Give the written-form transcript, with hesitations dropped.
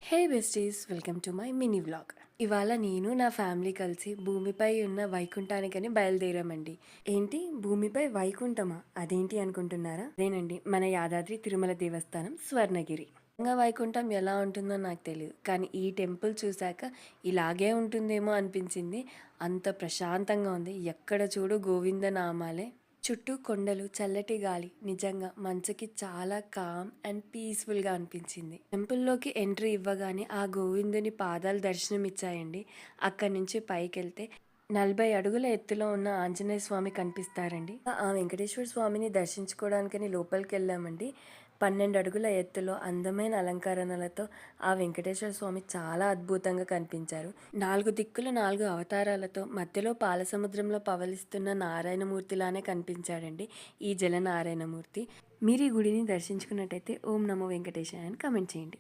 Hey besties, welcome to my mini vlog. ఇవాళ నేను నా ఫ్యామిలీ కలిసి భూమిపై ఉన్న వైకుంఠానికని బయలుదేరామండి. ఏంటి భూమిపై వైకుంఠమా? అదేంటి అనుకుంటున్నారా? అదేనండి మన యాదాద్రి తిరుమల దేవస్థానం స్వర్ణగిరి. వైకుంఠం ఎలా ఉంటుందో నాకు తెలియదు, కానీ ఈ టెంపుల్ చూశాక ఇలాగే ఉంటుందేమో అనిపించింది. అంత ప్రశాంతంగా ఉంది. ఎక్కడ చూడు గోవింద నామాలే. చుట్టూ కొండలు, చల్లటి గాలి, నిజంగా మనసుకి చాలా కామ్ అండ్ పీస్ఫుల్గా అనిపించింది. టెంపుల్లోకి ఎంట్రీ ఇవ్వగానే ఆ గోవిందుని పాదాలు దర్శనం ఇచ్చాయండి. అక్కడి నుంచి పైకి వెళ్తే 40 అడుగుల ఎత్తులో ఉన్న ఆంజనేయ స్వామి కనిపిస్తారండి. ఆ వెంకటేశ్వర స్వామిని దర్శించుకోవడానికని లోపలికి వెళ్ళామండి. 12 అడుగుల ఎత్తులో అందమైన అలంకరణలతో ఆ వెంకటేశ్వర స్వామి చాలా అద్భుతంగా కనిపించారు. 4 దిక్కులు 4 అవతారాలతో మధ్యలో పాలసముద్రంలో పవలిస్తున్న నారాయణమూర్తిలానే కనిపించాడండి ఈ జల నారాయణమూర్తి. మీరు ఈ గుడిని దర్శించుకున్నట్టయితే ఓం నమో వెంకటేశాయ అని కమెంట్ చేయండి.